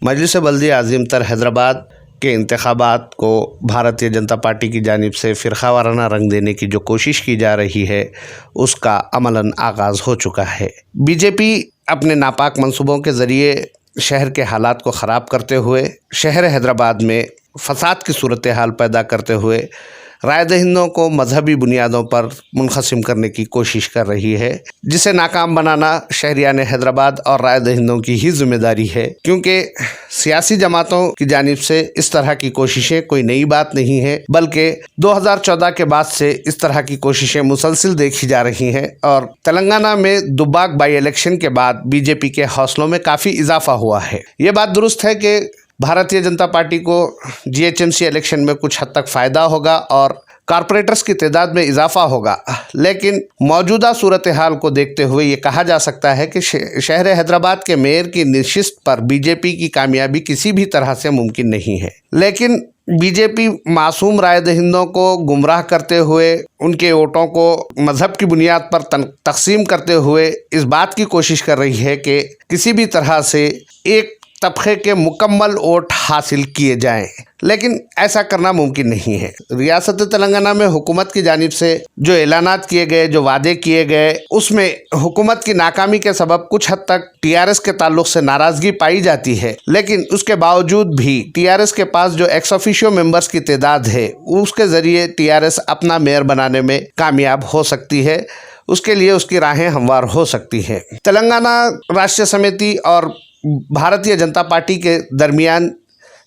मजलिस बल्दिया आज़म तर हैदराबाद के इंतखाबात को भारतीय जनता पार्टी की जानिब से फ़िरक़ा वाराना रंग देने की जो कोशिश की जा रही है उसका अमलन आगाज़ हो चुका है। बीजेपी अपने नापाक मंसूबों के ज़रिए शहर के हालात को ख़राब करते हुए शहर हैदराबाद में फ़साद की सूरत हाल पैदा करते हुए राय दहिंदों को मजहबी बुनियादों पर मुनक़सिम करने की कोशिश कर रही है, जिसे नाकाम बनाना शहरियान हैदराबाद और राय दहिंदों की ही जिम्मेदारी है, क्योंकि सियासी जमातों की जानिब से इस तरह की कोशिशें कोई नई बात नहीं है, बल्कि 2014 के बाद से इस तरह की कोशिशें मुसलसिल देखी जा रही हैं। और तेलंगाना में दुब्बाक बाई इलेक्शन के बाद बीजेपी के हौसलों में काफ़ी इजाफा हुआ है। ये बात दुरुस्त है कि भारतीय जनता पार्टी को जीएचएमसी इलेक्शन में कुछ हद तक फ़ायदा होगा और कारपोरेटर्स की तादाद में इजाफा होगा, लेकिन मौजूदा सूरत हाल को देखते हुए ये कहा जा सकता है कि शहर हैदराबाद के मेयर की नशिस्त पर बीजेपी की कामयाबी किसी भी तरह से मुमकिन नहीं है। लेकिन बीजेपी मासूम राय दहिंदों को गुमराह करते हुए उनके वोटों को मज़हब की बुनियाद पर तकसीम करते हुए इस बात की कोशिश कर रही है कि किसी भी तरह से एक तबके के मुकम्मल वोट हासिल किए जाएं, लेकिन ऐसा करना मुमकिन नहीं है। रियासत तेलंगाना में हुकूमत की जानिब से जो ऐलानात किए गए, जो वादे किए गए, उसमें हुकूमत की नाकामी के सबब कुछ हद तक टीआरएस के ताल्लुक से नाराज़गी पाई जाती है, लेकिन उसके बावजूद भी टीआरएस के पास जो एक्स ऑफिशियो मेंबर्स की तादाद है उसके ज़रिए टीआरएस अपना मेयर बनाने में कामयाब हो सकती है। उसके लिए उसकी राहें हमवार हो सकती हैं। तेलंगाना राष्ट्रीय समिति और भारतीय जनता पार्टी के दरमियान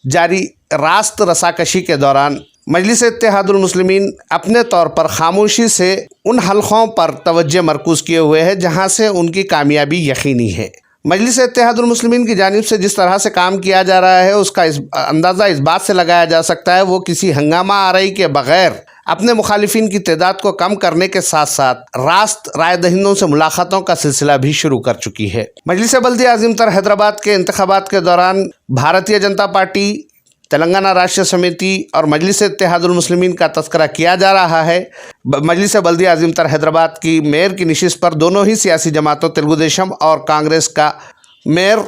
जारी रास्त रसाकशी के दौरान मजलिस इत्तेहादुल मुस्लिमीन अपने तौर पर खामोशी से उन हलक़ों पर तवज्जो मरकूज़ किए हुए है जहां से उनकी कामयाबी यकीनी है। मजलिस इत्तेहादुल मुस्लिमीन की जानिब से जिस तरह से काम किया जा रहा है उसका अंदाज़ा इस बात से लगाया जा सकता है वो किसी हंगामा आरई के बग़ैर अपने मुखालिफिन की तादाद को कम करने के साथ साथ रास्त राय दहिंदों से मुलाकातों का सिलसिला भी शुरू कर चुकी है। मजलिस बल्दिया आज़म तर हैदराबाद के इंतखाबात के दौरान भारतीय जनता पार्टी, तेलंगाना राष्ट्रीय समिति और मजलिस इत्तेहादुल मुस्लिमीन का तस्करा किया जा रहा है। मजलिस बल्दिया आज़म तर हैदराबाद की मेयर की नशिस्त पर दोनों ही सियासी जमातों तेलुगु देशम और कांग्रेस का मेयर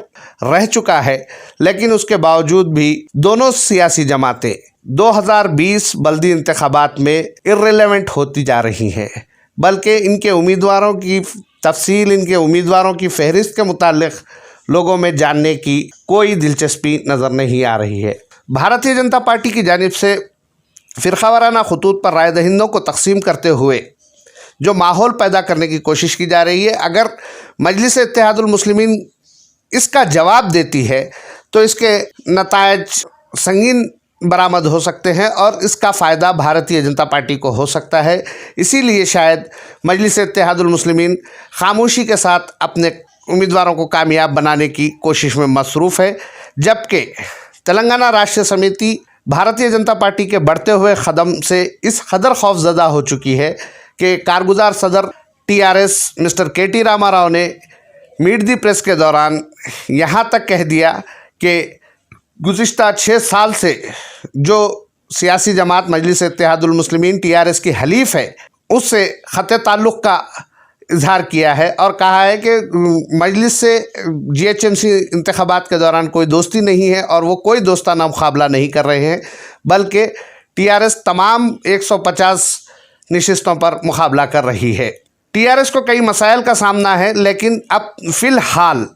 रह चुका है, लेकिन उसके बावजूद भी दोनों सियासी जमातें 2020 बल्दी इंतखाबात में इर्रेलेवेंट होती जा रही हैं, बल्कि इनके उम्मीदवारों की तफसील, इनके उम्मीदवारों की फहरिस्त के मुतालिक लोगों में जानने की कोई दिलचस्पी नज़र नहीं आ रही है। भारतीय जनता पार्टी की जानिब से फ़िरक़ा वाराना खतूत पर राय दहिंदों को तकसीम करते हुए जो माहौल पैदा करने की कोशिश की जा रही है, अगर मजलिस इत्तेहादुल मुस्लिमीन इसका जवाब देती है तो इसके नतायज संगीन बरामद हो सकते हैं और इसका फ़ायदा भारतीय जनता पार्टी को हो सकता है। इसीलिए शायद मजलिस इत्तेहादुल मुस्लिमीन खामोशी के साथ अपने उम्मीदवारों को कामयाब बनाने की कोशिश में मसरूफ़ है, जबकि तेलंगाना राष्ट्रीय समिति भारतीय जनता पार्टी के बढ़ते हुए कदम से इस कदर खौफज़दा हो चुकी है कि कारगुजार सदर टीआरएस मिस्टर के.टी. रामाराव ने मीट दी प्रेस के दौरान यहाँ तक कह दिया कि गुज़िश्ता 6 साल से जो सियासी जमात मजलिस इत्तेहादुल मुस्लिमीन टीआरएस की हलीफ है उससे ख़त ताल्लुक़ का इजहार किया है और कहा है कि मजलिस से जीएचएमसी इंतखाबात के दौरान कोई दोस्ती नहीं है और वो कोई दोस्ताना मुकाबला नहीं कर रहे हैं, बल्कि टीआरएस तमाम 150 नशिस्तों पर मुकाबला कर रही है। टीआरएस को कई मसाइल का सामना है, लेकिन अब फ़िलहाल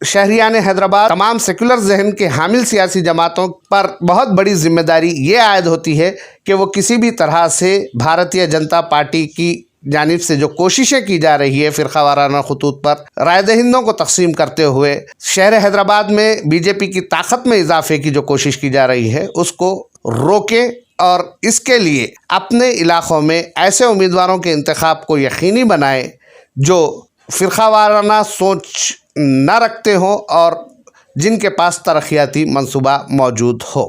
शहरियान हैदराबाद तमाम सेकुलर जहन के हामिल सियासी जमातों पर बहुत बड़ी जिम्मेदारी ये आयद होती है कि वो किसी भी तरह से भारतीय जनता पार्टी की जानिब से जो कोशिशें की जा रही है फ़िरक़ा वाराना खतूत पर राय दहिंदों को तकसीम करते हुए शहर हैदराबाद में बीजेपी की ताकत में इजाफे की जो कोशिश की जा रही है उसको रोके और इसके लिए अपने इलाक़ों में ऐसे उम्मीदवारों के इंतखाब को यकीनी बनाए जो फ़िरक़ा वाराना सोच न रखते हों और जिनके पास तरक्याती मंसूबा मौजूद हो।